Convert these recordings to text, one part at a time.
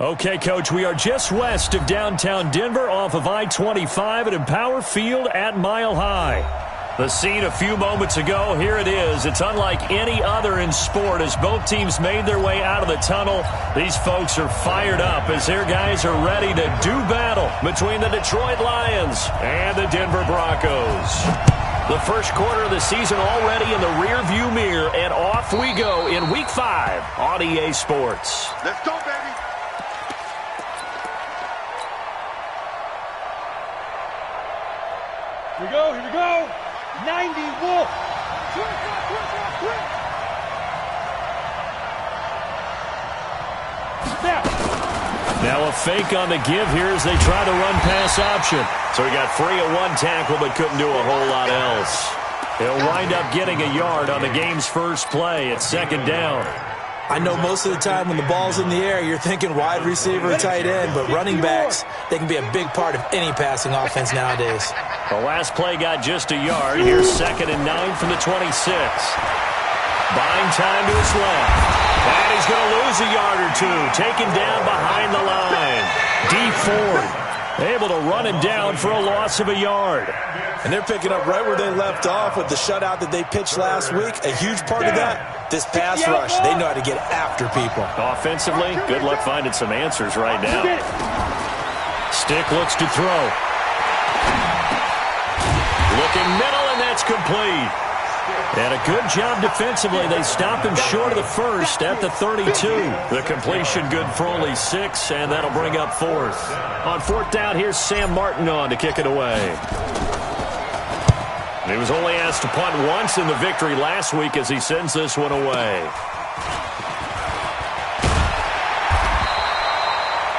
Okay, Coach, we are just west of downtown Denver off of I-25 at Empower Field at Mile High. The scene a few moments ago, here it is. It's unlike any other in sport as both teams made their way out of the tunnel. These folks are fired up as their guys are ready to do battle between the Detroit Lions and the Denver Broncos. The first quarter of the season already in the rearview mirror, and off we go in Week 5 on EA Sports. Let's go, baby. Here we go, here we go. 90 Wolf. Now a fake on the give here as they try the run-pass option. So he got free of one tackle but couldn't do a whole lot else. He'll wind up getting a yard on the game's first play at second down. I know most of the time when the ball's in the air, you're thinking wide receiver or tight end, but running backs, they can be a big part of any passing offense nowadays. The last play got just a yard. Here's 2nd and 9 from the 26. Buying time to his left. And he's going to lose a yard or two. Taken down behind the line. Dee Ford able to run him down for a loss of a yard. And they're picking up right where they left off with the shutout that they pitched last week. A huge part of that, this pass rush. They know how to get after people. Offensively, good luck finding some answers right now. Stick looks to throw. Looking middle, and that's complete. And a good job defensively. They stop him short of the first at the 32. The completion good for only 6, and that'll bring up 4th. On 4th down, here's Sam Martin on to kick it away. He was only asked to punt once in the victory last week as he sends this one away.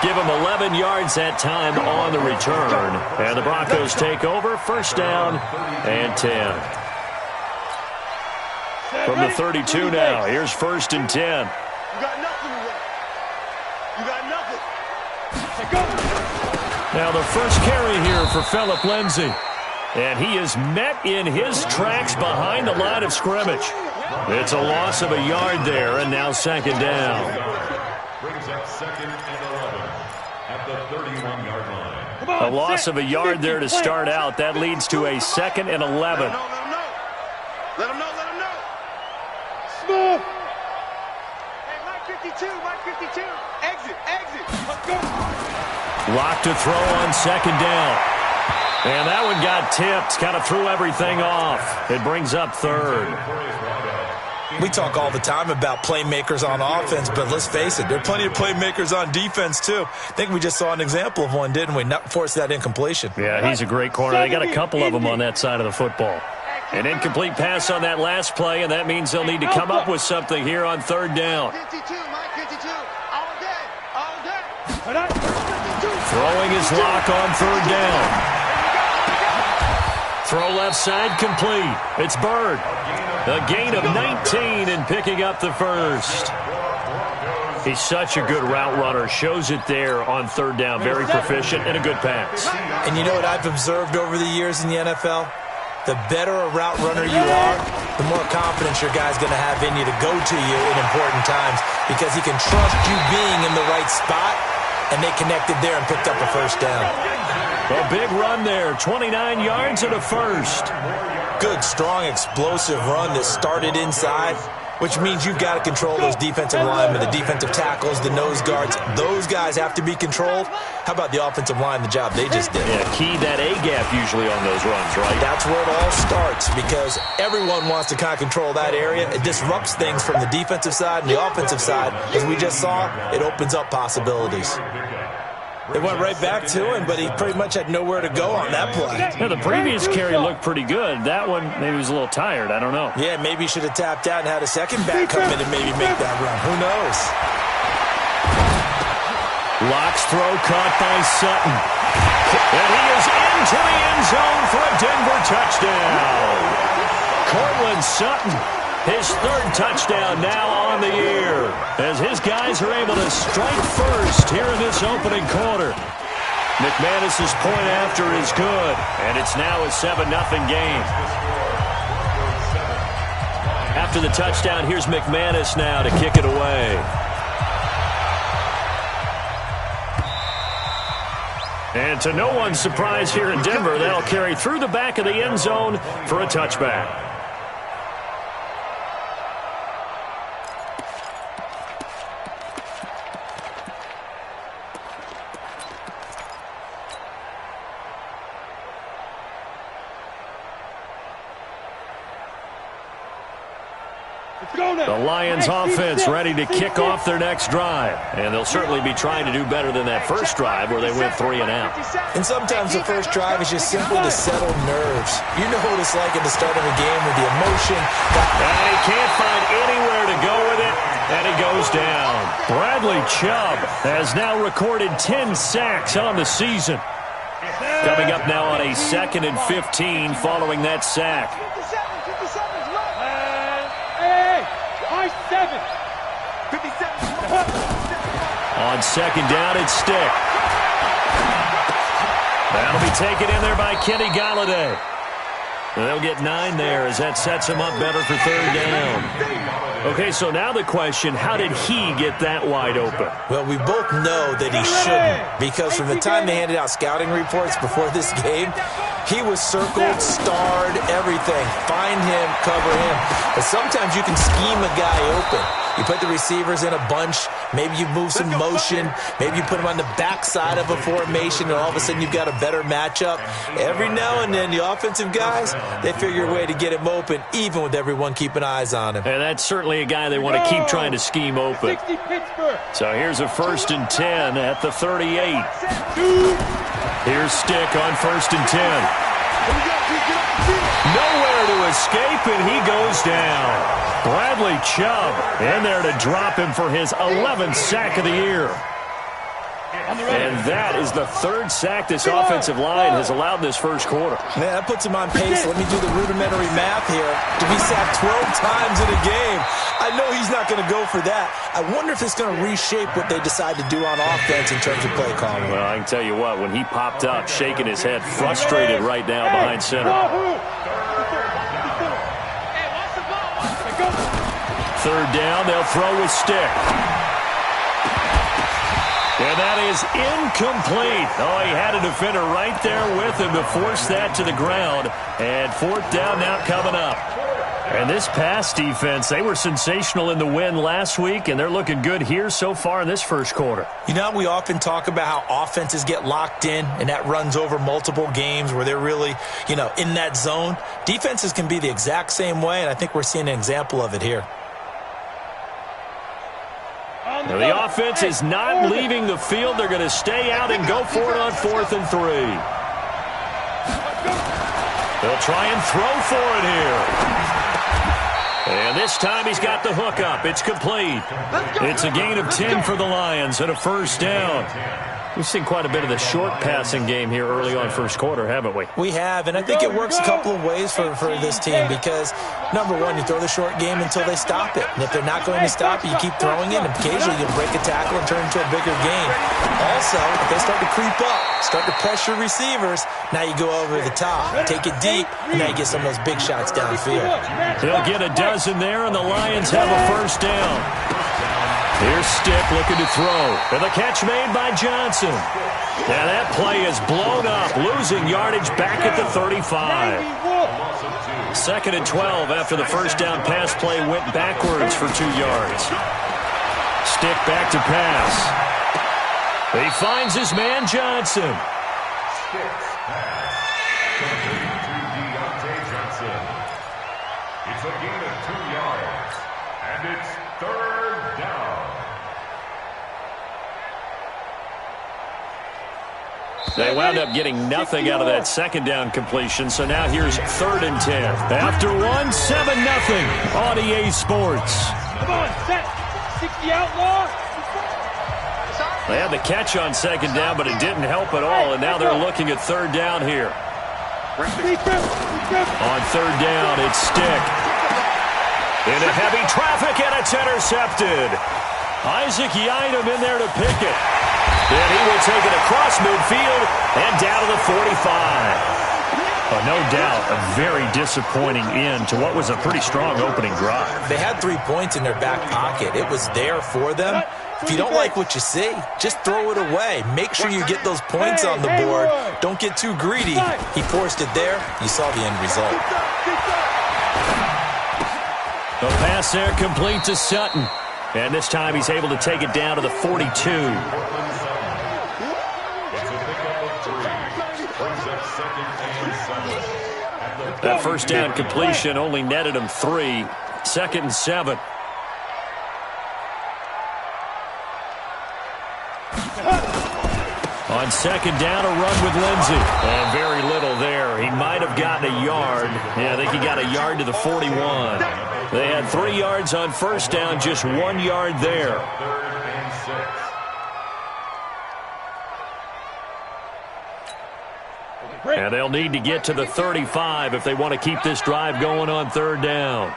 Give him 11 yards that time on the return. And the Broncos take over. First down and 10. From the 32 now, here's 1st and 10. You got nothing today. You got nothing. Now the first carry here for Phillip Lindsay. And he is met in his tracks behind the line of scrimmage. It's a loss of a yard there, and now 2nd down. Brings up 2nd and 11 at the 31-yard line. A loss of a yard there to start out. That leads to a 2nd and 11. Let him know. Smooth. Hey, Mike 52. Exit. Let's go. Lock to throw on 2nd down. And that one got tipped, kind of threw everything off. It brings up 3rd. We talk all the time about playmakers on offense, but let's face it, there are plenty of playmakers on defense, too. I think we just saw an example of one, didn't we? Not force that incompletion. Yeah, he's a great corner. They got a couple of them on that side of the football. An incomplete pass on that last play, and that means they'll need to come up with something here on 3rd down. 52, Mike 52. All day. Throwing his lock on 3rd down. Throw left side complete. It's Bird. A gain of 19 and picking up the first. He's such a good route runner. Shows it there on 3rd down. Very proficient and a good pass. And you know what I've observed over the years in the NFL? The better a route runner you are, the more confidence your guy's going to have in you to go to you in important times because he can trust you being in the right spot, and they connected there and picked up a first down. A big run there, 29 yards and a first. Good, strong, explosive run that started inside, which means you've got to control those defensive linemen, the defensive tackles, the nose guards. Those guys have to be controlled. How about the offensive line, the job they just did? Yeah, key that A-gap usually on those runs, right? That's where it all starts because everyone wants to kind of control that area. It disrupts things from the defensive side and the offensive side. As we just saw, it opens up possibilities. They went right back to him, but he pretty much had nowhere to go on that play. Yeah, the previous carry looked pretty good. That one, maybe he was a little tired. I don't know. Yeah, maybe he should have tapped out and had a second back come in and maybe make that run. Who knows? Locks throw caught by Sutton. And he is into the end zone for a Denver touchdown. Courtland Sutton, his 3rd touchdown now on the year, as his guys are able to strike first here in this opening quarter. McManus's point after is good, and it's now a 7-0 game. After the touchdown, here's McManus now to kick it away. And to no one's surprise here in Denver, that'll carry through the back of the end zone for a touchback. The Lions offense ready to kick off their next drive. And they'll certainly be trying to do better than that first drive where they went 3 and out. And sometimes the first drive is just simply to settle nerves. You know what it's like at the start of a game with the emotion. And he can't find anywhere to go with it, and he goes down. Bradley Chubb has now recorded 10 sacks on the season. Coming up now on a 2nd and 15 following that sack. On 2nd down, it's Stick. That'll be taken in there by Kenny Golladay. They'll get 9 there as that sets him up better for 3rd down. Okay, so now the question, how did he get that wide open? Well, we both know that he shouldn't, because from the time they handed out scouting reports before this game, he was circled, starred, everything. Find him, cover him. But sometimes you can scheme a guy open. You put the receivers in a bunch. Maybe you move some motion. Maybe you put them on the backside of a formation, and all of a sudden you've got a better matchup. Every now and then, the offensive guys, they figure a way to get him open, even with everyone keeping eyes on him. And that's certainly a guy they want to keep trying to scheme open. So here's a 1st and 10 at the 38. Here's Stick on 1st and 10. Nowhere to escape, and he goes down. Bradley Chubb in there to drop him for his 11th sack of the year. And that is the 3rd sack this offensive line has allowed this first quarter. Man, that puts him on pace. Let me do the rudimentary math here. To be sacked 12 times in a game, I know he's not going to go for that. I wonder if it's going to reshape what they decide to do on offense in terms of play calling. Well, I can tell you what, when he popped up, shaking his head, frustrated right now behind center. 3rd down, they'll throw with Stick. And that is incomplete. Oh, he had a defender right there with him to force that to the ground. And 4th down now coming up. And this pass defense, they were sensational in the win last week, and they're looking good here so far in this first quarter. You know, we often talk about how offenses get locked in, and that runs over multiple games where they're really, in that zone. Defenses can be the exact same way, and I think we're seeing an example of it here. Now, the offense is not leaving the field. They're going to stay out and go for it on 4th and 3. They'll try and throw for it here. And this time he's got the hook up. It's complete. It's a gain of 10 for the Lions and a 1st down. We've seen quite a bit of the short passing game here early on first quarter, haven't we? We have, and I think it works a couple of ways for this team because, number one, you throw the short game until they stop it. And if they're not going to stop it, you keep throwing it, and occasionally you'll break a tackle and turn it into a bigger game. Also, if they start to creep up, start to pressure receivers, now you go over the top, take it deep, and now you get some of those big shots downfield. They'll get a dozen there, and the Lions have a 1st down. Here's Stick looking to throw. And the catch made by Johnson. Now that play is blown up, losing yardage back at the 35. 2nd and 12 after the 1st down pass play went backwards for 2 yards. Stick back to pass. He finds his man Johnson. It's a gain of 2 yards, and it's 3rd down. They wound up getting nothing out of that 2nd down completion, so now here's 3rd and 10. After 1, 7-0 on EA Sports. Come on, set. 60 outlaw. They had the catch on 2nd down, but it didn't help at all, and now they're looking at 3rd down here. On 3rd down, it's Stick. Into heavy traffic, and it's intercepted. Isaac Yiadom in there to pick it. And he will take it across midfield and down to the 45. Oh, no doubt, a very disappointing end to what was a pretty strong opening drive. They had 3 points in their back pocket. It was there for them. If you don't like what you see, just throw it away. Make sure you get those points on the board. Don't get too greedy. He forced it there. You saw the end result. The pass there complete to Sutton. And this time he's able to take it down to the 42. That first down completion only netted him 3. 2nd and 7. On 2nd down, a run with Lindsey. And very little there. He might have gotten a yard. Yeah, I think he got a yard to the 41. They had 3 yards on first down, just 1 yard there. 3rd and 6. And they'll need to get to the 35 if they want to keep this drive going on 3rd down.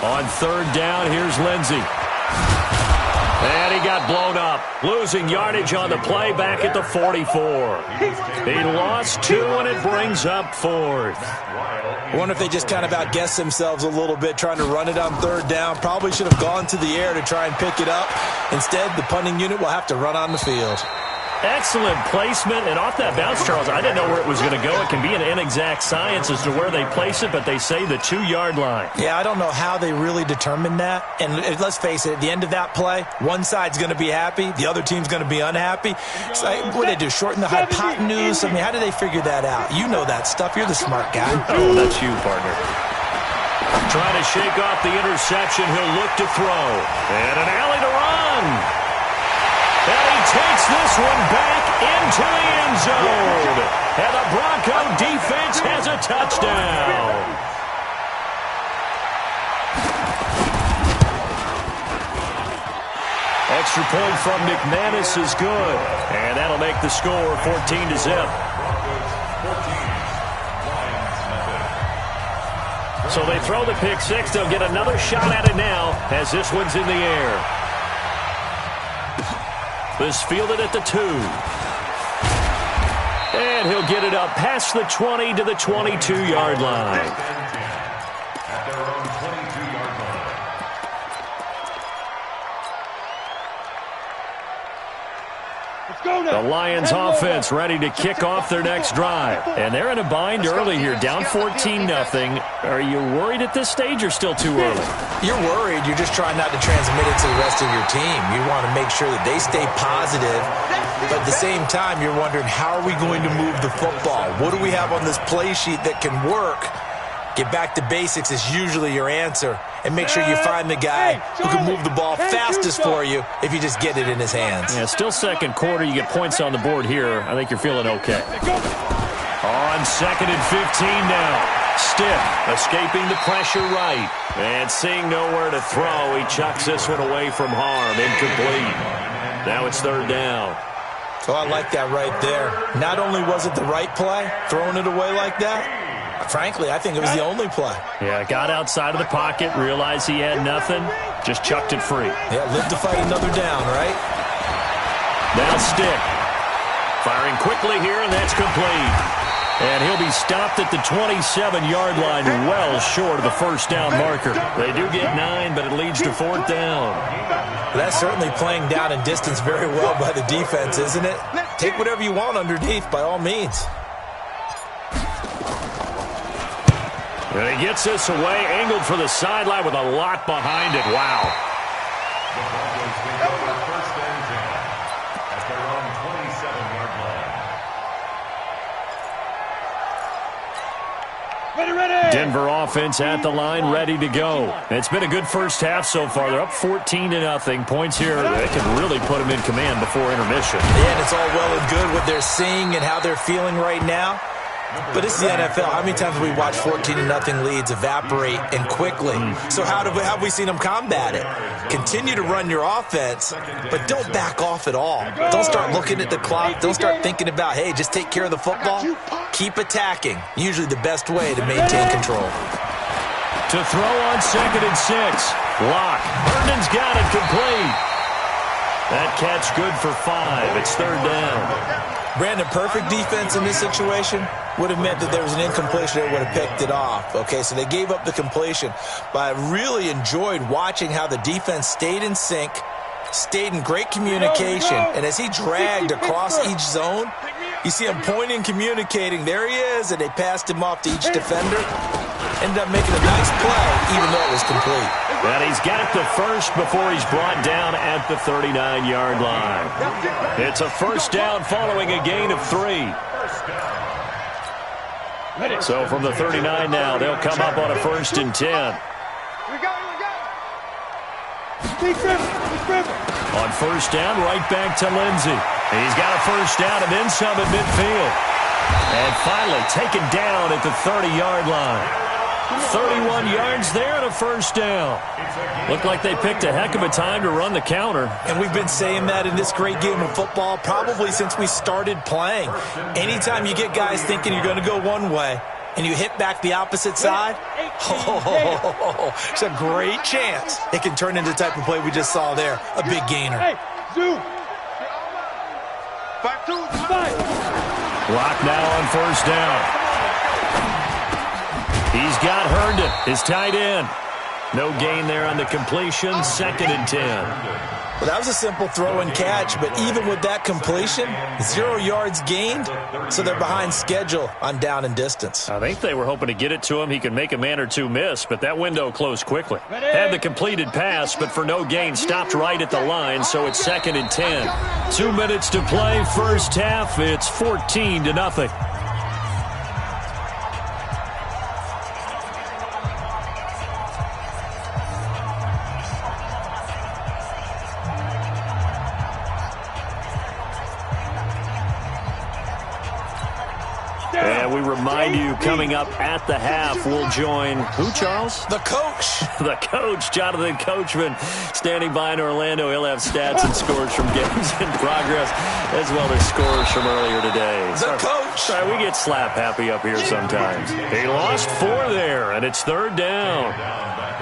On 3rd down, here's Lindsey. And he got blown up, losing yardage on the play back at the 44. He lost 2, and it brings up 4th. I wonder if they just kind of outguessed themselves a little bit trying to run it on 3rd down. Probably should have gone to the air to try and pick it up. Instead, the punting unit will have to run on the field. Excellent placement, and off that bounce, Charles, I didn't know where it was going to go. It can be an inexact science as to where they place it, but they say the 2-yard line. Yeah, I don't know how they really determined that. And let's face it, at the end of that play, one side's going to be happy, the other team's going to be unhappy. So what did they do, shorten the hypotenuse? I mean, how did they figure that out? You know that stuff. You're the smart guy. Oh, that's you, partner. Trying to shake off the interception. He'll look to throw. And an alley to run. And he takes this one back into the end zone. And the Bronco defense has a touchdown. Extra point from McManus is good. And that'll make the score 14-0. So they throw the pick six. They'll get another shot at it now as this one's in the air. This fielded at the 2. And he'll get it up past the 20 to the 22-yard line. At their own 22-yard line. The Lions offense ready to kick off their next drive. And they're in a bind early here, down 14-0. Are you worried at this stage or still too early? You're worried. You're just trying not to transmit it to the rest of your team. You want to make sure that they stay positive. But at the same time, you're wondering, how are we going to move the football? What do we have on this play sheet that can work? Get back to basics is usually your answer. And make sure you find the guy who can move the ball fastest for you if you just get it in his hands. Yeah, still second quarter. You get points on the board here. I think you're feeling okay. On 2nd and 15 now. Stiff, escaping the pressure right. And seeing nowhere to throw, he chucks this one away from harm. Incomplete. Now it's 3rd down. So I like that right there. Not only was it the right play, throwing it away like that, frankly, I think it was the only play. Yeah, got outside of the pocket, realized he had nothing, just chucked it free. Yeah, live to fight another down, right? Now Stick. Firing quickly here, and that's complete. And he'll be stopped at the 27-yard line, well short of the first down marker. They do get 9, but it leads to 4th down. That's certainly playing down in distance very well by the defense, isn't it? Take whatever you want underneath, by all means. And he gets this away, angled for the sideline with a lot behind it. Wow. The Broncos take over 1st and 10 at their own 27-yard line. Ready. Denver offense at the line, ready to go. It's been a good first half so far. They're up 14-0. Points here that can really put them in command before intermission. Yeah, and it's all well and good what they're seeing and how they're feeling right now. But it's the NFL. How many times have we watched 14-0 leads evaporate and quickly? So how have we seen them combat it? Continue to run your offense, but don't back off at all. Don't start looking at the clock. Don't start thinking about, hey, just take care of the football. Keep attacking. Usually the best way to maintain control. To throw on 2nd and 6. Lock. Herndon's got it complete. That catch good for 5. It's 3rd down. Brandon, perfect defense in this situation. would have meant that there was an incompletion that would have picked it off. Okay, so they gave up the completion. But I really enjoyed watching how the defense stayed in sync, stayed in great communication, and as he dragged across each zone, you see him pointing, communicating. There he is, and they passed him off to each defender. Ended up making a nice play, even though it was complete. And he's got the first before he's brought down at the 39-yard line. It's a first down following a gain of 3. So from the 39 now, they'll come up on a 1st and 10. On first down, right back to Lindsey. He's got a first down and then some at midfield. And finally taken down at the 30-yard line. 31 yards there and a first down. Looked like they picked a heck of a time to run the counter. And we've been saying that in this great game of football probably since we started playing. Anytime you get guys thinking you're going to go one way and you hit back the opposite side, it's a great chance it can turn into the type of play we just saw there, a big gainer. Hey, Zoo. Block now on first down. He's got Herndon, his tight end. No gain there on the completion, 2nd and 10. Well, that was a simple throw and catch, but even with that completion, 0 yards gained, so they're behind schedule on down and distance. I think they were hoping to get it to him. He could make a man or two miss, but that window closed quickly. Had the completed pass, but for no gain, stopped right at the line, so it's 2nd and 10. 2 minutes to play, first half. It's 14-0. And we remind you, coming up at the half, we'll join who, Charles? The coach. The coach, Jonathan Coachman, standing by in Orlando. He'll have stats and scores from games in progress, as well as scores from earlier today. The coach. Sorry, we get slap happy up here sometimes. He lost 4 there, and it's 3rd down.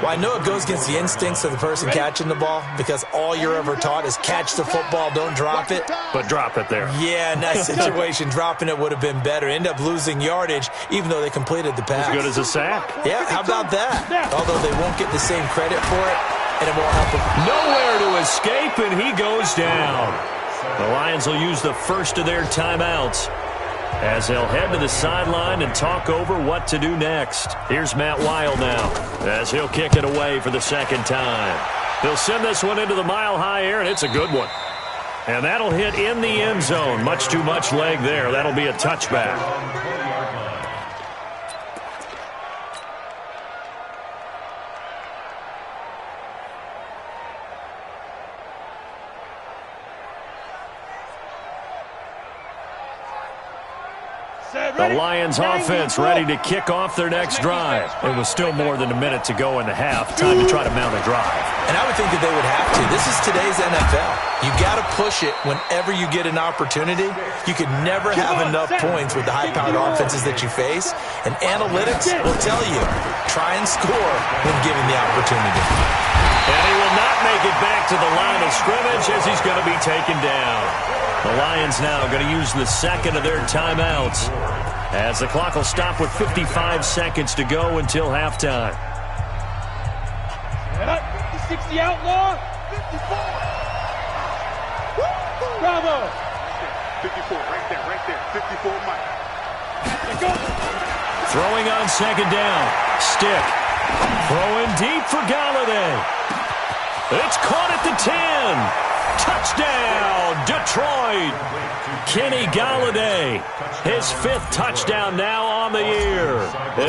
Well, I know it goes against the instincts of the person catching the ball because all you're ever taught is catch the football, don't drop it. But drop it there. Yeah, in that situation, dropping it would have been better. End up losing yardage, even though they completed the pass. As good as a sack. Yeah, how about that? Although they won't get the same credit for it, and it won't help them. Nowhere to escape, and he goes down. The Lions will use the first of their timeouts as they'll head to the sideline and talk over what to do next. Here's Matt Weil now as he'll kick it away for the 2nd time. He'll send this one into the mile-high air, and it's a good one. And that'll hit in the end zone. Much too much leg there. That'll be a touchback. The Lions offense ready to kick off their next drive. It was still more than a minute to go in the half. Time to try to mount a drive. And I would think that they would have to. This is today's NFL. You got to push it whenever you get an opportunity. You could never have enough points with the high-powered offenses that you face. And analytics will tell you, try and score when given the opportunity. And he will not make it back to the line of scrimmage as he's going to be taken down. The Lions now going to use the 2nd of their timeouts as the clock will stop with 55 seconds to go until halftime. 60 outlaw. 54. Bravo. 54, right there. 54, Mike. Throwing on 2nd down. Stick. Throwing deep for Galladay. It's caught at the 10. Touchdown, Detroit. Kenny Galladay, his 5th touchdown now on the year,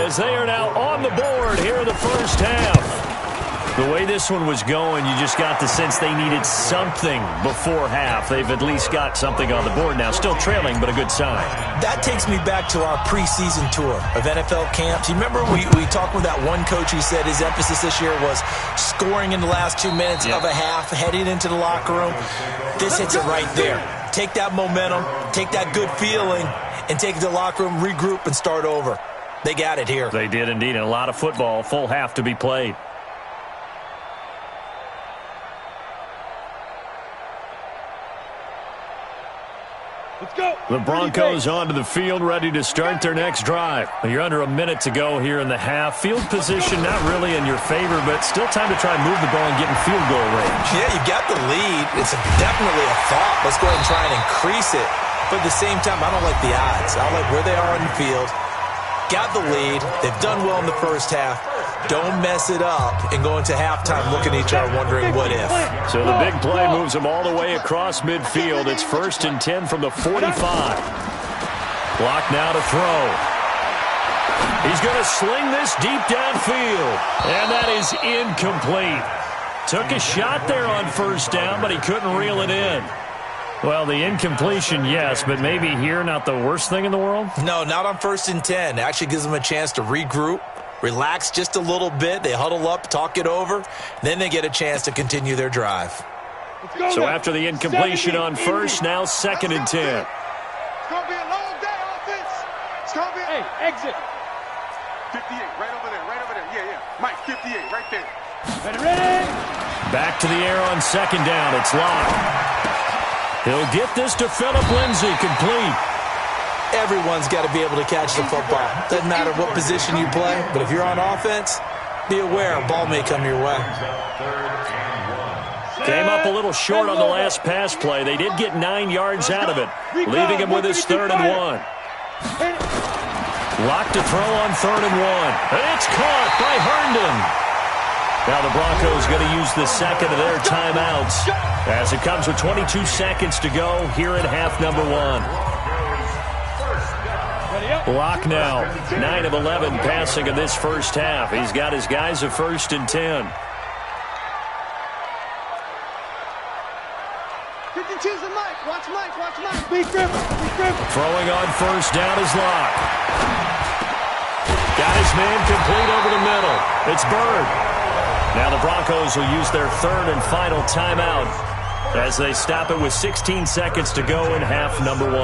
as they are now on the board here in the first half. The way this one was going, you just got the sense they needed something before half. They've at least got something on the board now. Still trailing, but a good sign. That takes me back to our preseason tour of NFL camps. You remember we talked with that one coach who said his emphasis this year was scoring in the last 2 minutes of a half, heading into the locker room. This hits it right there. Take that momentum, take that good feeling, and take it to the locker room, regroup, and start over. They got it here. They did indeed, and a lot of football, full half to be played. Let's go. The Broncos onto the field, ready to start their next drive. You're under a minute to go here in the half. Field position not really in your favor, but still time to try and move the ball and get in field goal range. Yeah, you've got the lead. It's definitely a thought. Let's go ahead and try and increase it. But at the same time, I don't like the odds. I like where they are on the field. Got the lead. They've done well in the first half. Don't mess it up and go into halftime looking at each other wondering what if. So the big play moves them all the way across midfield. It's 1st and 10 from the 45. Block now to throw. He's going to sling this deep downfield. And that is incomplete. Took a shot there on first down, but he couldn't reel it in. Well, the incompletion, yes, but maybe here not the worst thing in the world? No, not on 1st and 10. It actually gives them a chance to regroup, relax just a little bit. They huddle up, talk it over. Then they get a chance to continue their drive. So after the incompletion on first, now 2nd and 10. It's going to be a long day, offense. It's going to be Hey, exit. 58, right over there, right over there. Yeah, yeah. Mike, 58, right there. Ready. Back to the air on 2nd down. It's Locke. He'll get this to Phillip Lindsay, complete. Everyone's got to be able to catch the football. Doesn't matter what position you play, but if you're on offense, be aware a ball may come your way. Came up a little short on the last pass play. They did get 9 yards out of it, leaving him with his 3rd and 1. Locked to throw on 3rd and 1. And it's caught by Herndon. Now the Broncos going to use the second of their timeouts as it comes with 22 seconds to go here in half number 1. Locke now, 9 of 11 passing in this first half. He's got his guys at 1st and 10. 52's the Mike. Watch Mike, watch Mike. Big grip. Throwing on first down is Locke. Got his man complete over the middle. It's Bird. Now the Broncos will use their 3rd and final timeout as they stop it with 16 seconds to go in half number 1.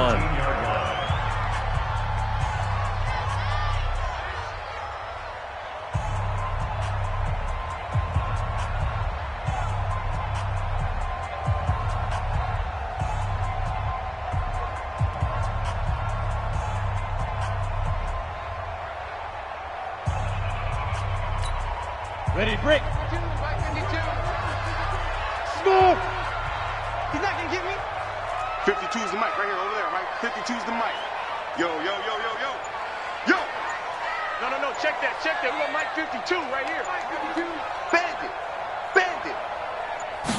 Ready, break. 52, Mike, 52. Score. He's not going to get me. 52's the Mike, right here, over there, Mike. 52's the Mike. Yo, yo, yo, yo, yo. Yo. No, check that. We got Mike 52 right here. Mike 52. Bandit.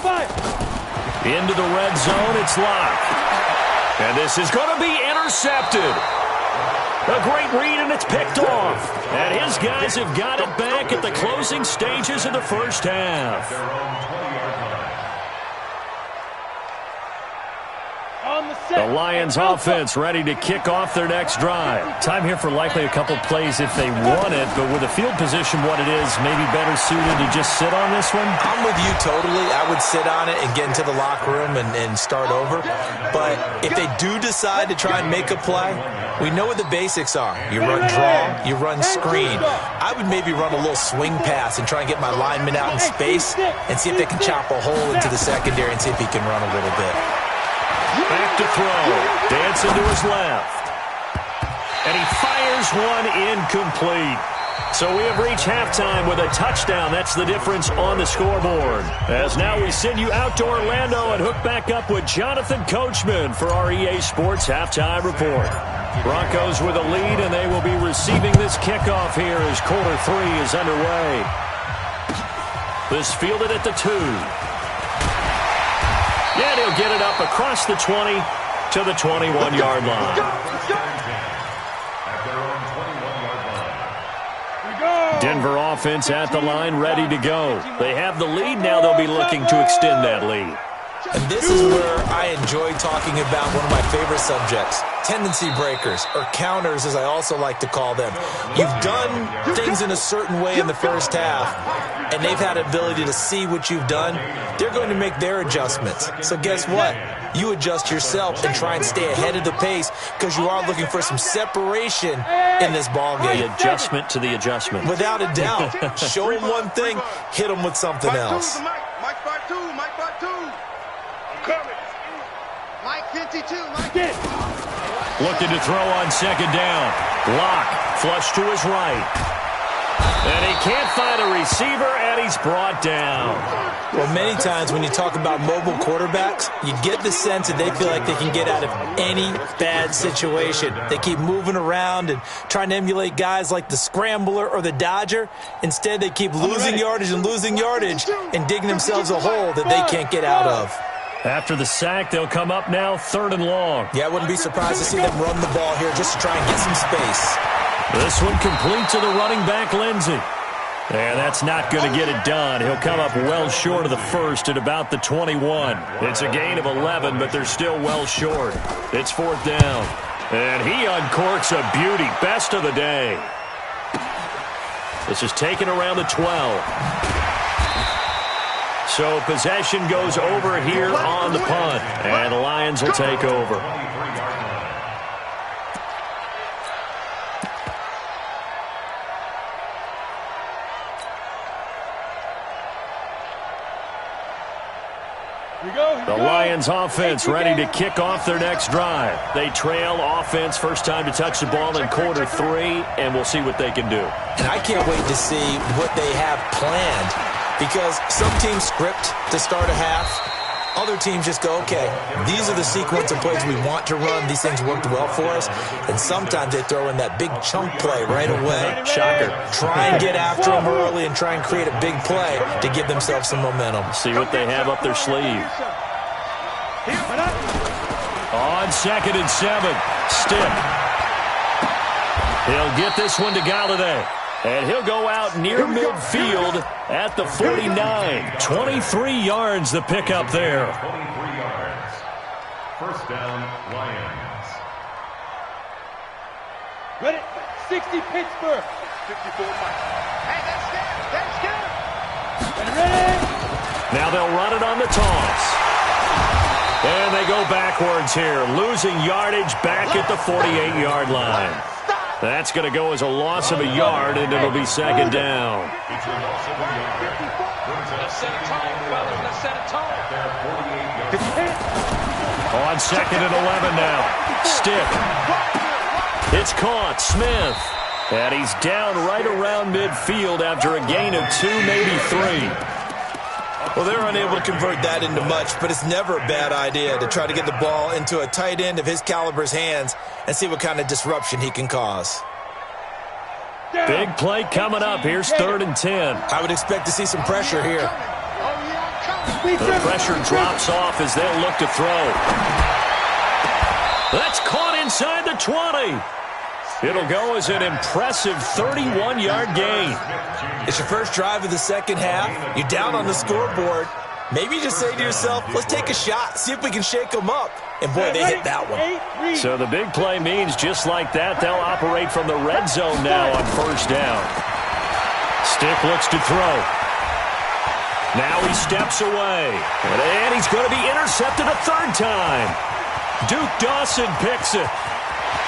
5. Into the red zone, it's Locke. And this is going to be intercepted. A great read, and it's picked off. And his guys have got it back at the closing stages of the first half. On the set. The Lions offense ready to kick off their next drive. Time here for likely a couple plays if they want it, but with the field position what it is, maybe better suited to just sit on this one? I'm with you totally. I would sit on it and get into the locker room and start over. But if they do decide to try and make a play, we know what the basics are. You run draw, you run screen. I would maybe run a little swing pass and try and get my lineman out in space and see if they can chop a hole into the secondary and see if he can run a little bit. Back to throw. Dancing to his left. And he fires one incomplete. So we have reached halftime with a touchdown. That's the difference on the scoreboard. As now we send you out to Orlando and hook back up with Jonathan Coachman for our EA Sports Halftime Report. Broncos with a lead, and they will be receiving this kickoff here as quarter 3 is underway. This fielded at the 2. And he'll get it up across the 20 to the 21-yard line. Denver offense at the line, ready to go. They have the lead now. They'll be looking to extend that lead. And this is where I enjoy talking about one of my favorite subjects, tendency breakers, or counters as I also like to call them. You've done things in a certain way in the first half, and they've had ability to see what you've done. They're going to make their adjustments. So guess what? You adjust yourself and try and stay ahead of the pace because you are looking for some separation in this ball game. The adjustment to the adjustment. Without a doubt. Show them one thing, hit them with something else. Mike 5-2, Mike 5-2. I'm coming. Mike 52, Mike. Get it. Looking to throw on second down. Lock, flush to his right. And he can't find a receiver, and he's brought down. Well, many times when you talk about mobile quarterbacks, you get the sense that they feel like they can get out of any bad situation. They keep moving around and trying to emulate guys like the Scrambler or the Dodger. Instead, they keep losing yardage and digging themselves a hole that they can't get out of. After the sack, they'll come up now 3rd and long. Yeah, I wouldn't be surprised to see them run the ball here just to try and get some space. This one complete to the running back, Lindsey. And that's not going to get it done. He'll come up well short of the first at about the 21. It's a gain of 11, but they're still well short. It's 4th down. And he uncorks a beauty. Best of the day. This is taken around the 12. So possession goes over here on the punt. And the Lions will take over. The Lions offense ready to kick off their next drive. They trail offense, first time to touch the ball in quarter 3, and we'll see what they can do. And I can't wait to see what they have planned, because some teams script to start a half. Other teams just go, okay, these are the sequence of plays we want to run. These things worked well for us. And sometimes they throw in that big chunk play right away. Shocker. Try and get after them early and try and create a big play to give themselves some momentum. See what they have up their sleeve. On 2nd and 7, Stick. He'll get this one to Galladay. And he'll go out near midfield at the 49. 23 yards the pickup there. 23 yards. First down, Lions. Ready? 60 Pittsburgh. 54, Mike. Hey, that's good. Ready? Now they'll run it on the toss. And they go backwards here, losing yardage back at the 48-yard line. That's going to go as a loss of a yard, and it'll be 2nd down. It's a loss of a yard. Let's set it tall, fellas. Let's set it tall. On 2nd and 11 now. Stick. It's caught. Smith. And he's down right around midfield after a gain of 2, maybe 3. Well, they're unable to convert that into much, but it's never a bad idea to try to get the ball into a tight end of his caliber's hands and see what kind of disruption he can cause. Big play coming up. Here's 3rd and 10. I would expect to see some pressure here. The pressure drops off as they'll look to throw. That's caught inside the 20. It'll go as an impressive 31-yard gain. It's your first drive of the second half. You're down on the scoreboard. Maybe you just say to yourself, let's take a shot, see if we can shake them up. And boy, they hit that one. So the big play means just like that, they'll operate from the red zone now on 1st down. Stick looks to throw. Now he steps away. And he's going to be intercepted a 3rd time. Duke Dawson picks it.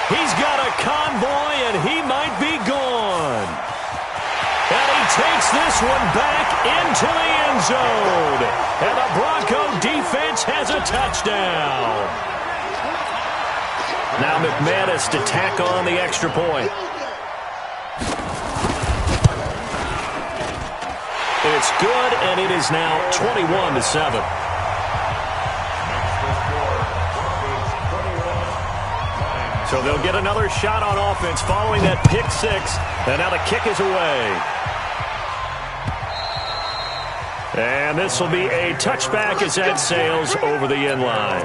He's got a convoy, and he might be gone. And he takes this one back into the end zone. And the Bronco defense has a touchdown. Now McManus to tack on the extra point. It's good, and it is now 21-7. So they'll get another shot on offense following that pick 6. And now the kick is away. And this will be a touchback as that sails over the end line.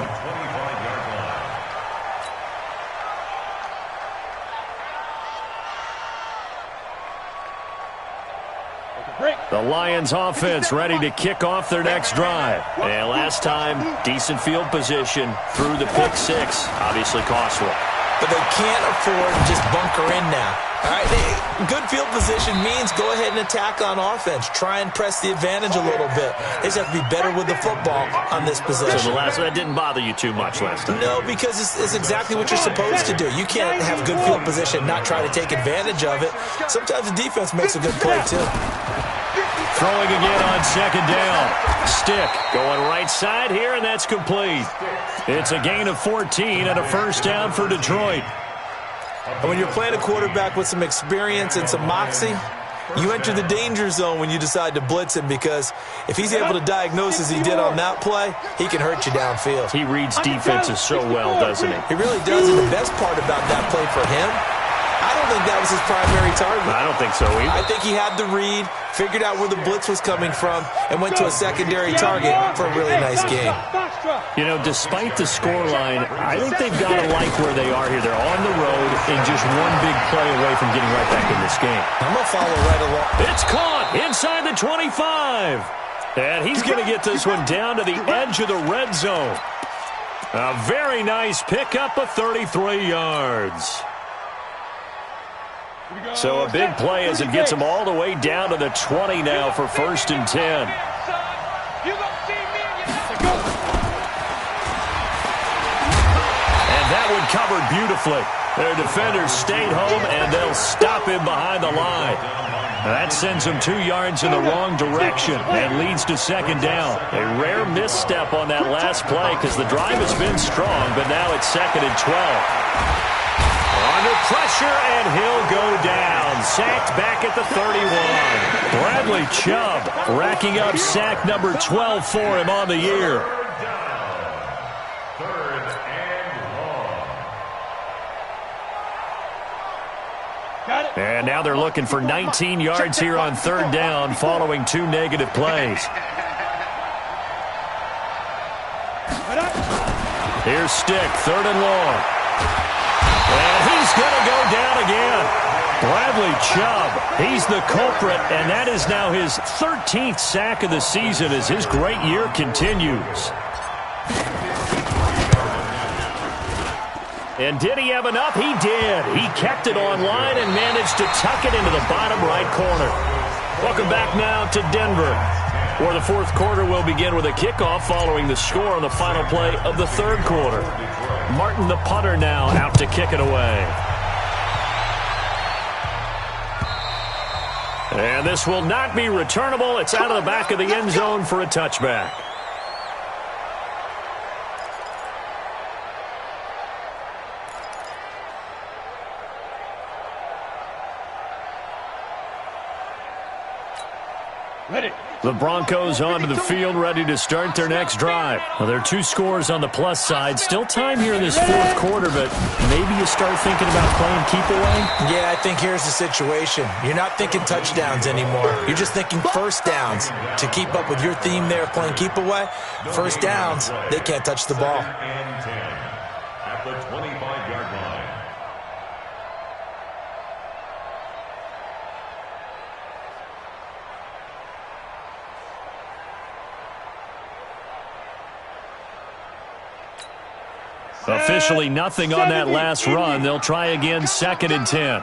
The Lions offense ready to kick off their next drive. And last time, decent field position through the pick 6. Obviously costly. But they can't afford to just bunker in now. All right, good field position means go ahead and attack on offense. Try and press the advantage a little bit. They just have to be better with the football on this possession. So that didn't bother you too much last time? No, because it's exactly what you're supposed to do. You can't have good field position and not try to take advantage of it. Sometimes the defense makes a good play, too. throwing again on second down. Stick going right side here, and that's complete. It's a gain of 14 and a first down for Detroit. And when you're playing a quarterback with some experience and some moxie, you enter the danger zone when you decide to blitz him, because if he's able to diagnose as he did on that play, he can hurt you downfield. He reads defenses so well, doesn't he? He really does, and the best part about that play for him, I don't think that was his primary target. I don't think so either. I think he had the read, figured out where the blitz was coming from, and went to a secondary target for a really nice game. You know, despite the scoreline, I think they've got to like where they are here. They're on the road and just one big play away from getting right back in this game. I'm going to follow right along. It's caught inside the 25. And he's going to get this one down to the edge of the red zone. A very nice pickup of 33 yards. So a big play as it gets him all the way down to the 20 now for 1st and 10. And that one covered beautifully. Their defenders stayed home, and they'll stop him behind the line. That sends him 2 yards in the wrong direction and leads to second down. A rare misstep on that last play because the drive has been strong, but now it's 2nd and 12. Under pressure, and he'll go down. Sacked back at the 31. Bradley Chubb racking up sack number 12 for him on the year. And now they're looking for 19 yards here on 3rd down following 2 negative plays. Here's Stick, 3rd and long. And he's going to go down again. Bradley Chubb, he's the culprit, and that is now his 13th sack of the season as his great year continues. And did he have enough? He did. He kept it online and managed to tuck it into the bottom right corner. Welcome back now to Denver, where the 4th quarter will begin with a kickoff following the score on the final play of the 3rd quarter. Martin, the punter, now out to kick it away. And this will not be returnable. It's out of the back of the end zone for a touchback. The Broncos onto the field, ready to start their next drive. Well, there are 2 scores on the plus side. Still time here in this 4th quarter, but maybe you start thinking about playing keep away? Yeah, I think here's the situation. You're not thinking touchdowns anymore. You're just thinking first downs. To keep up with your theme there, playing keep away, first downs, they can't touch the ball. And 10 at the 25-yard line. Officially nothing on that last run. They'll try again, 2nd and 10.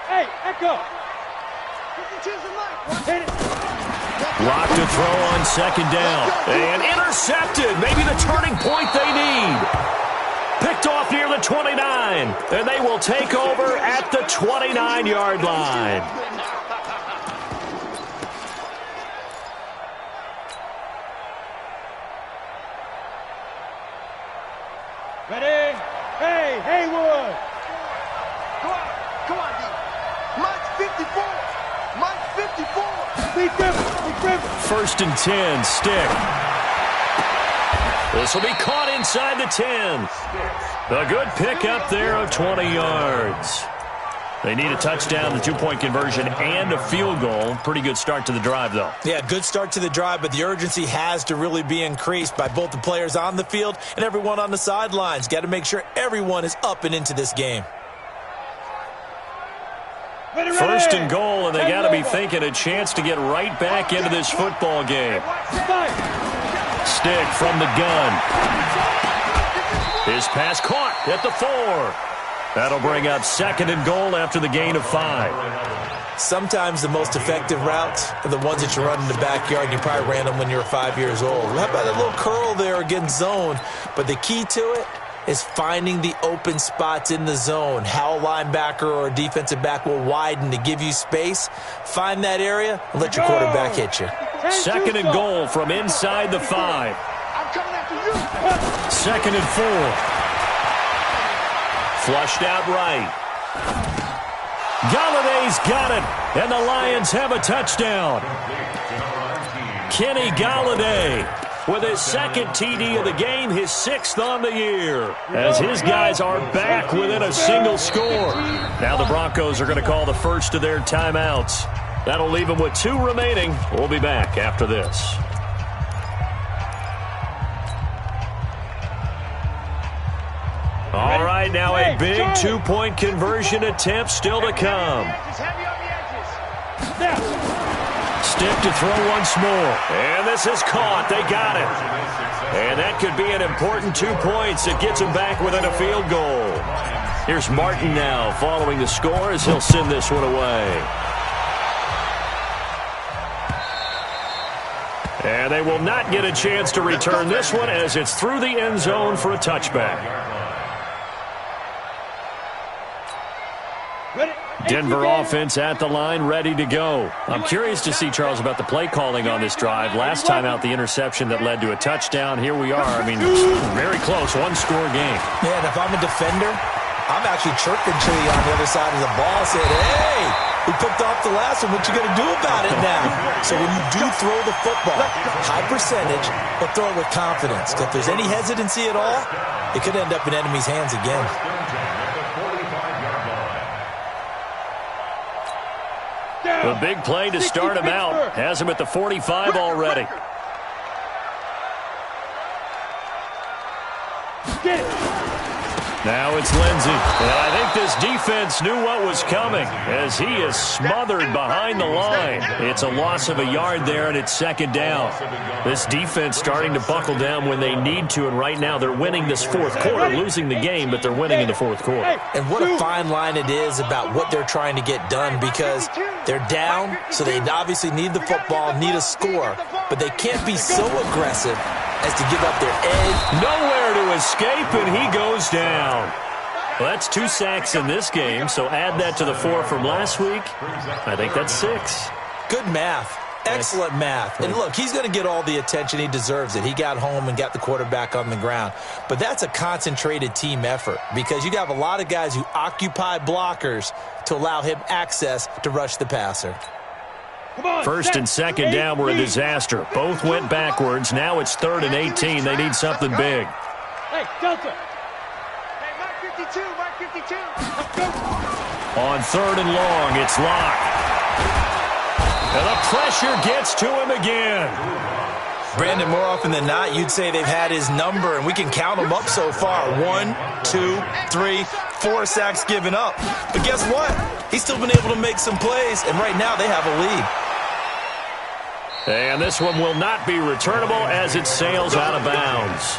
Hey, Echo. Locked to throw on 2nd down. And intercepted. Maybe the turning point they need. Picked off near the 29. And they will take over at the 29-yard line. Ready? Hey, Haywood. Come on, D. Mike's 54. Mike's 54. Big Griffin. 1st and 10, Stick. This will be caught inside the 10. A good pickup there of 20 yards. They need a touchdown, the 2-point conversion, and a field goal. Pretty good start to the drive, though. Yeah, good start to the drive, but the urgency has to really be increased by both the players on the field and everyone on the sidelines. Got to make sure everyone is up and into this game. Ready. 1st and goal, and they got to be thinking a chance to get right back into this football game. Stick from the gun. His pass caught at the 4. That'll bring up 2nd and goal after the gain of 5. Sometimes the most effective routes are the ones that you run in the backyard, and you probably ran them when you were 5 years old. How about a little curl there against zone? But the key to it, is finding the open spots in the zone. How a linebacker or a defensive back will widen to give you space. Find that area and let your quarterback hit you. Second and goal from inside the 5. I'm coming after you. Second and 4. Flushed out right. Galladay's got it, and the Lions have a touchdown. Kenny Galladay with his second TD of the game, his 6th on the year, as his guys are back within a single score. Now the Broncos are going to call the first of their timeouts. That'll leave them with 2 remaining. We'll be back after this. All right, now a big 2-point conversion attempt still to come. Stick to throw once more. And this is caught. They got it. And that could be an important 2 points that gets him back within a field goal. Here's Martin now following the score as he'll send this one away. And they will not get a chance to return this one as it's through the end zone for a touchback. Denver offense at the line, ready to go. I'm curious to see, Charles, about the play calling on this drive. Last time out, the interception that led to a touchdown. Here we are. I mean, very close, one-score game. Yeah, and if I'm a defender, I'm actually chirping to you on the other side of the ball, saying, hey, we picked off the last one. What you going to do about it now? So when you do throw the football, high percentage, but throw it with confidence. Because if there's any hesitancy at all, it could end up in enemy's hands again. The big play to start him out. Has him at the 45 already. Now it's Lindsey. And I think this defense knew what was coming as he is smothered behind the line. It's a loss of a yard there, and it's second down. This defense starting to buckle down when they need to, and right now they're winning this fourth quarter, losing the game, but they're winning in the fourth quarter. And what a fine line it is about what they're trying to get done, because they're down, so they obviously need the football, need a score, but they can't be so aggressive as to give up their edge. Nowhere to escape, and he goes down. Well, that's 2 sacks in this game, so add that to the 4 from last week. I think that's 6. Good math. Excellent math. And look, he's going to get all the attention. He deserves it. He got home and got the quarterback on the ground. But that's a concentrated team effort, because you have a lot of guys who occupy blockers to allow him access to rush the passer. First and second down were a disaster. Both went backwards. Now it's 3rd and 18. They need something big. Hey, Delta. Hey, Mike 52, Mike 52. On 3rd and long, it's Locke. And the pressure gets to him again. Brandon, more often than not, you'd say they've had his number, and we can count them up so far. 1, 2, 3, 4 sacks given up. But guess what? He's still been able to make some plays, and right now they have a lead. And this one will not be returnable as it sails out of bounds.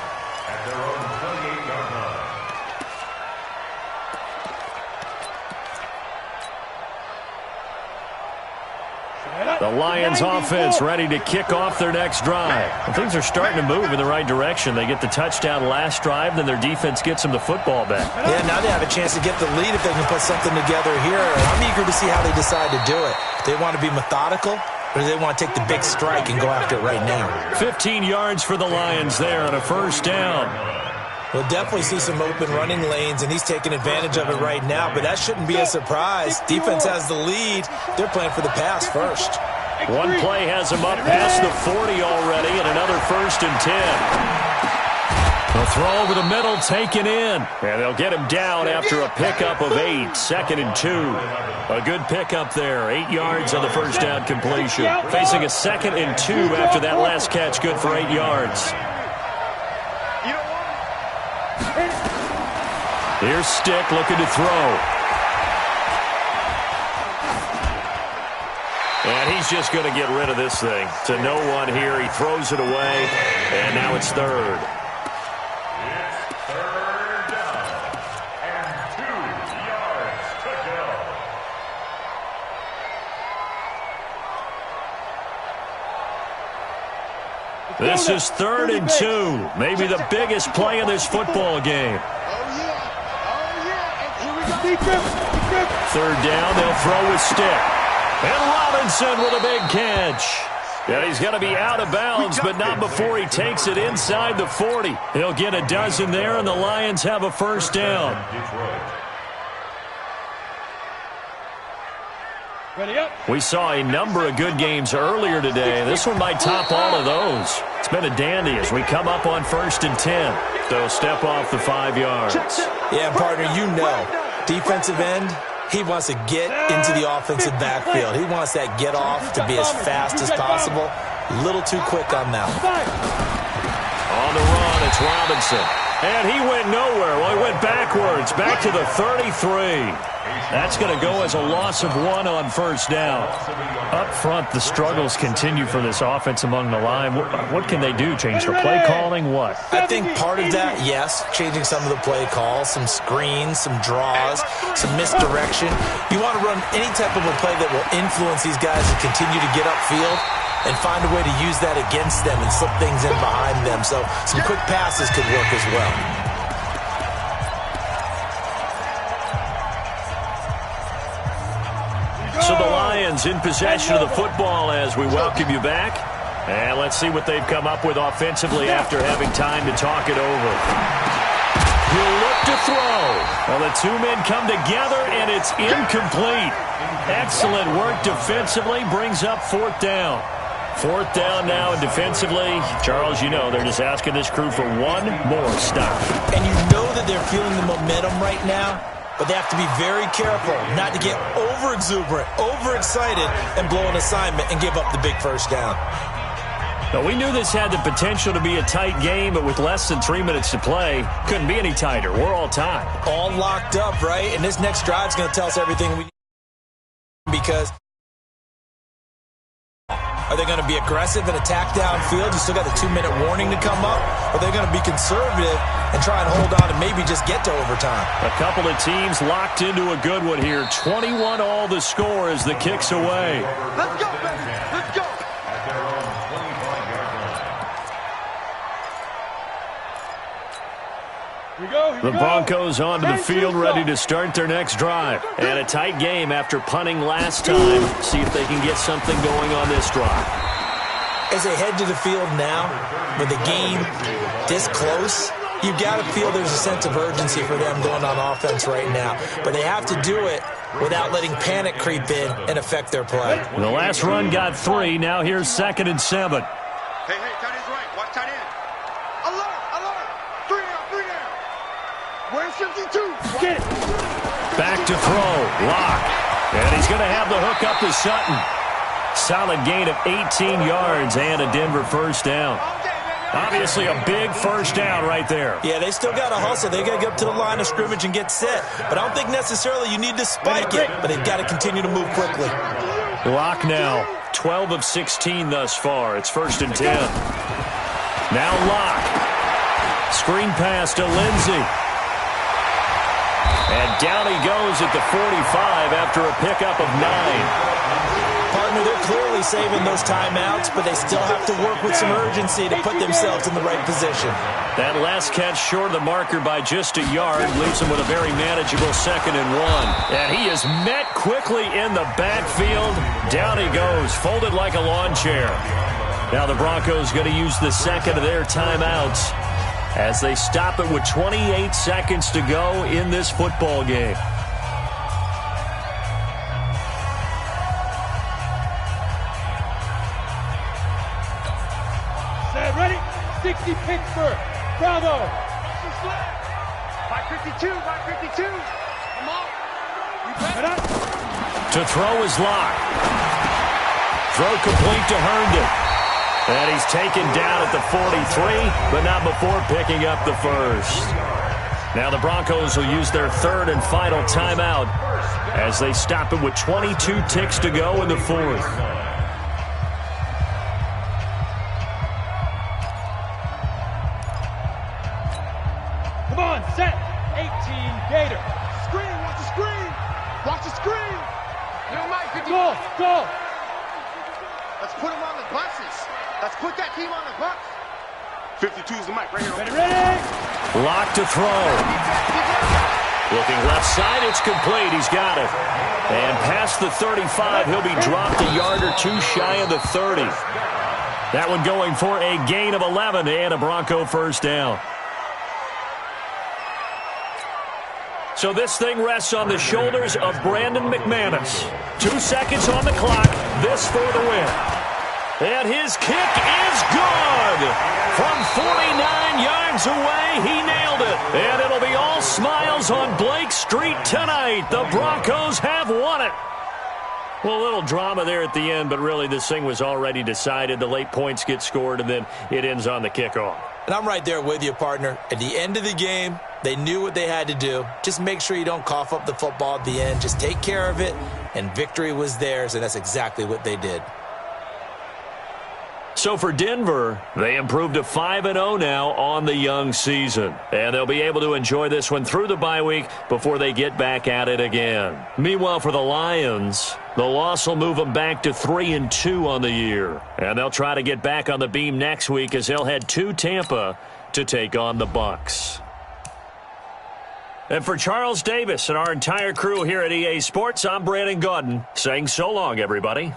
The Lions offense ready to kick off their next drive. And things are starting to move in the right direction. They get the touchdown last drive, then their defense gets them the football back. Yeah, now they have a chance to get the lead if they can put something together here. I'm eager to see how they decide to do it. Do they want to be methodical, or do they want to take the big strike and go after it right now? 15 yards for the Lions there on a first down. We'll definitely see some open running lanes, and he's taking advantage of it right now, but that shouldn't be a surprise. Defense has the lead. They're playing for the pass first. One play has him up past the 40 already, and another 1st and 10. The throw over the middle taken in, and they'll get him down after a pickup of 8, 2nd and 2. A good pickup there, 8 yards on the first down completion. Facing a 2nd and 2 after that last catch, good for 8 yards. Here's Stick looking to throw. And he's just going to get rid of this thing. To no one here. He throws it away, and now it's 3rd. It's 3rd down and 2 yards to go. This is 3rd and 2. Maybe the biggest play in this football game. Third down, they'll throw with stick. And Robinson with a big catch. Yeah, he's going to be out of bounds, but not before he takes it inside the 40. He'll get a dozen there, and the Lions have a first down. We saw a number of good games earlier today. This one might top all of those. It's been a dandy as we come up on 1st and 10. They'll step off the 5 yards. Yeah, partner, you know, defensive end, he wants to get into the offensive backfield. He wants that get off to be as fast as possible. A little too quick on that one. On the run, it's Robinson. And he went nowhere. Well, he went backwards, back to the 33. That's going to go as a loss of 1 on first down. Up front, the struggles continue for this offense among the line. What can they do? Change the play calling? What? I think part of that, yes, changing some of the play calls, some screens, some draws, some misdirection. You want to run any type of a play that will influence these guys and continue to get upfield and find a way to use that against them and slip things in behind them. So some quick passes could work as well. So the Lions in possession of the football as we welcome you back. And let's see what they've come up with offensively after having time to talk it over. He'll look to throw. Well, the two men come together, and it's incomplete. Excellent work defensively, brings up 4th down. 4th down now, and defensively, Charles, you know, they're just asking this crew for one more stop. And you know that they're feeling the momentum right now. But they have to be very careful not to get over-exuberant, over-excited, and blow an assignment and give up the big first down. Now, we knew this had the potential to be a tight game, but with less than 3 minutes to play, couldn't be any tighter. We're all tied. All locked up, right? And this next drive's going to tell us everything we need because are they going to be aggressive and attack downfield? You still got a 2-minute warning to come up? Or are they going to be conservative and try and hold on and maybe just get to overtime? A couple of teams locked into a good one here. 21 all the score as the kick's away. Let's go, baby. Let's go. The Broncos onto the field ready to start their next drive. And a tight game after punting last time. See if they can get something going on this drive. As they head to the field now, with the game this close, you've got to feel there's a sense of urgency for them going on offense right now. But they have to do it without letting panic creep in and affect their play. The last run got 3. Now here's 2nd and 7. Hey, tight end's right. Watch tight end. Alert. 3 down. Where's 52? Get it. Back to throw. Lock. And he's going to have the hook up to Sutton. Solid gain of 18 yards and a Denver first down. Obviously a big first down right there. Yeah, they still got to hustle. They got to get up to the line of scrimmage and get set. But I don't think necessarily you need to spike it, but they've got to continue to move quickly. Lock now. 12 of 16 thus far. It's 1st and 10. Now Lock. Screen pass to Lindsey. And down he goes at the 45 after a pickup of 9. Partner, they're clearly saving those timeouts, but they still have to work with some urgency to put themselves in the right position. That last catch short of the marker by just a yard leaves him with a very manageable 2nd and 1. And he is met quickly in the backfield. Down he goes, folded like a lawn chair. Now the Broncos going to use the second of their timeouts as they stop it with 28 seconds to go in this football game. Ready? 60 Pittsburgh. Bravo. 552. Come on. To throw is Lock. Throw complete to Herndon. And he's taken down at the 43, but not before picking up the first. Now the Broncos will use their 3rd and final timeout as they stop it with 22 ticks to go in the 4th. Set. 18 Gator. Screen. Watch the screen. Little Mike, 50. Go. Let's put him on the buses. Let's put that team on the bus. 52 is the mic right here. Ready. Lock to throw. Looking left side, it's complete. He's got it. And past the 35, he'll be dropped a yard or two shy of the 30. That one going for a gain of 11 and a Bronco first down. So this thing rests on the shoulders of Brandon McManus. 2 seconds on the clock. This for the win. And his kick is good. From 49 yards away, he nailed it. And it'll be all smiles on Blake Street tonight. The Broncos have won it. Well, a little drama there at the end, but really this thing was already decided. The late points get scored, and then it ends on the kickoff. And I'm right there with you, partner. At the end of the game, they knew what they had to do. Just make sure you don't cough up the football at the end. Just take care of it, and victory was theirs, and that's exactly what they did. So for Denver, they improved to 5-0 now on the young season. And they'll be able to enjoy this one through the bye week before they get back at it again. Meanwhile, for the Lions, the loss will move them back to 3-2 on the year. And they'll try to get back on the beam next week as they'll head to Tampa to take on the Bucs. And for Charles Davis and our entire crew here at EA Sports, I'm Brandon Gaudin saying so long, everybody.